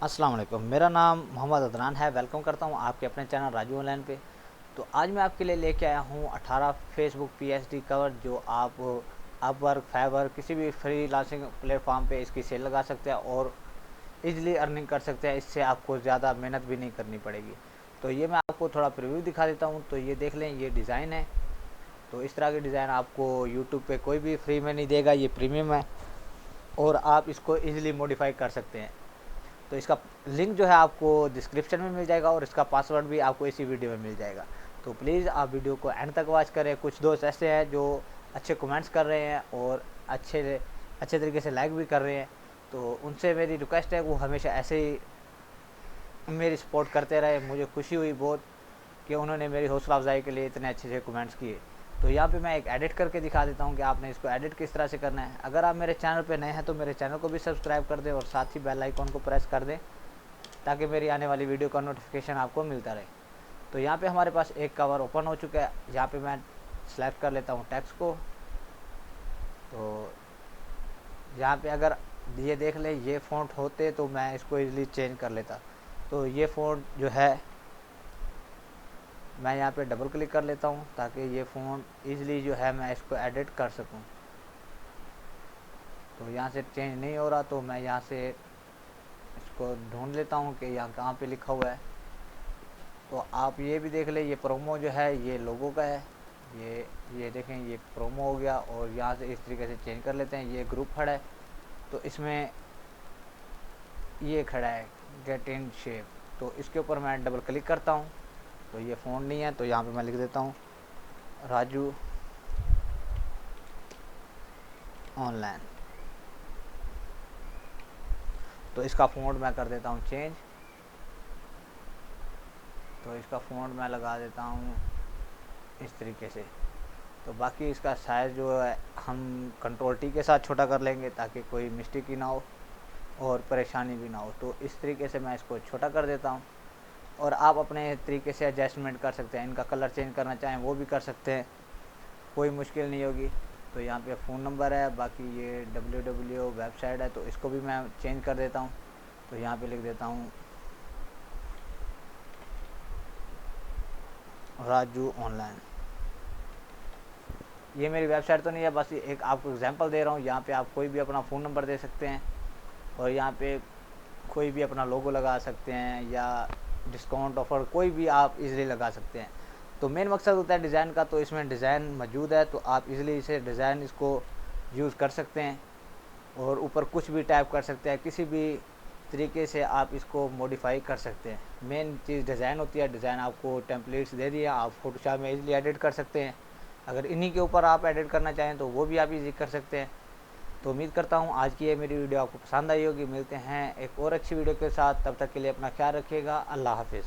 अस्सलाम वालेकुम। मेरा नाम मोहम्मद अदनान है। वेलकम करता हूँ आपके अपने चैनल राजू ऑनलाइन पे। तो आज मैं आपके लिए लेके आया हूँ 18 फेसबुक पीएचडी कवर, जो आप अपवर्क, फाइवर, किसी भी फ्रीलांसिंग प्लेटफॉर्म पे इसकी सेल लगा सकते हैं और इजीली अर्निंग कर सकते हैं। इससे आपको ज़्यादा मेहनत भी नहीं करनी पड़ेगी। तो ये मैं आपको थोड़ा प्रीव्यू दिखा देता हूँ। तो ये देख लें, ये डिज़ाइन है। तो इस तरह के डिज़ाइन आपको यूट्यूब पे कोई भी फ्री में नहीं देगा। ये प्रीमियम है और आप इसको ईज़िली मॉडिफाई कर सकते हैं। तो इसका लिंक जो है आपको डिस्क्रिप्शन में मिल जाएगा और इसका पासवर्ड भी आपको इसी वीडियो में मिल जाएगा। तो प्लीज़ आप वीडियो को एंड तक वॉच करें। कुछ दोस्त ऐसे हैं जो अच्छे कमेंट्स कर रहे हैं और अच्छे तरीके से लाइक भी कर रहे हैं। तो उनसे मेरी रिक्वेस्ट है वो हमेशा ऐसे ही मेरी सपोर्ट करते रहे। मुझे खुशी हुई बहुत कि उन्होंने मेरी हौसला अफजाई के लिए इतने अच्छे कमेंट्स किए। तो यहाँ पे मैं एक एडिट करके दिखा देता हूँ कि आपने इसको एडिट किस तरह से करना है। अगर आप मेरे चैनल पे नए हैं तो मेरे चैनल को भी सब्सक्राइब कर दें और साथ ही बेल आइकॉन को प्रेस कर दें ताकि मेरी आने वाली वीडियो का नोटिफिकेशन आपको मिलता रहे। तो यहाँ पे हमारे पास एक कवर ओपन हो चुका है। यहाँ पे मैं सेलेक्ट कर लेता हूँ टेक्स्ट को। तो यहाँ पे अगर ये देख ले, ये फ़ॉन्ट होते तो मैं इसको इजीली चेंज कर लेता। तो ये फ़ॉन्ट जो है मैं यहाँ पे डबल क्लिक कर लेता हूँ ताकि ये फ़ॉन्ट ईज़िली जो है मैं इसको एडिट कर सकूँ। तो यहाँ से चेंज नहीं हो रहा तो मैं यहाँ से इसको ढूंढ लेता हूँ कि यहाँ कहाँ पे लिखा हुआ है। तो आप ये भी देख ले, ये प्रोमो जो है ये लोगों का है। ये देखें, ये प्रोमो हो गया। और यहाँ से इस तरीके से चेंज कर लेते हैं। ये ग्रुप खड़ा है तो इसमें ये खड़ा है गेट इन शेप। तो इसके ऊपर मैं डबल क्लिक करता हूँ। तो ये फ़ॉन्ट नहीं है तो यहाँ पे मैं लिख देता हूँ राजू ऑनलाइन। तो इसका फ़ॉन्ट मैं कर देता हूँ चेंज। तो इसका फ़ॉन्ट मैं लगा देता हूँ इस तरीके से। तो बाकी इसका साइज़ जो है हम कंट्रोल टी के साथ छोटा कर लेंगे ताकि कोई मिस्टेक ही ना हो और परेशानी भी ना हो। तो इस तरीके से मैं इसको छोटा कर देता हूँ और आप अपने तरीके से एडजस्टमेंट कर सकते हैं। इनका कलर चेंज करना चाहें वो भी कर सकते हैं, कोई मुश्किल नहीं होगी। तो यहाँ पे फ़ोन नंबर है, बाकी ये www वेबसाइट है तो इसको भी मैं चेंज कर देता हूँ। तो यहाँ पे लिख देता हूँ राजू ऑनलाइन। ये मेरी वेबसाइट तो नहीं है, बस एक आपको एग्जांपल दे रहा हूँ। यहाँ पे आप कोई भी अपना फ़ोन नंबर दे सकते हैं और यहाँ पे कोई भी अपना लोगो लगा सकते हैं या डिस्काउंट ऑफ़र कोई भी आप इजीली लगा सकते हैं। तो मेन मकसद होता है डिज़ाइन का। तो इसमें डिज़ाइन मौजूद है तो आप इजीली इसे डिज़ाइन इसको यूज़ कर सकते हैं और ऊपर कुछ भी टाइप कर सकते हैं। किसी भी तरीके से आप इसको मॉडिफाई कर सकते हैं। मेन चीज़ डिज़ाइन होती है। डिज़ाइन आपको टेम्पलेट्स दे दिया, आप फोटोशॉप में इजीली एडिट कर सकते हैं। अगर इन्हीं के ऊपर आप एडिट करना चाहें तो वो भी आप इजी कर सकते हैं। तो उम्मीद करता हूँ आज की ये मेरी वीडियो आपको पसंद आई होगी। मिलते हैं एक और अच्छी वीडियो के साथ, तब तक के लिए अपना ख्याल रखिएगा। अल्लाह हाफिज़।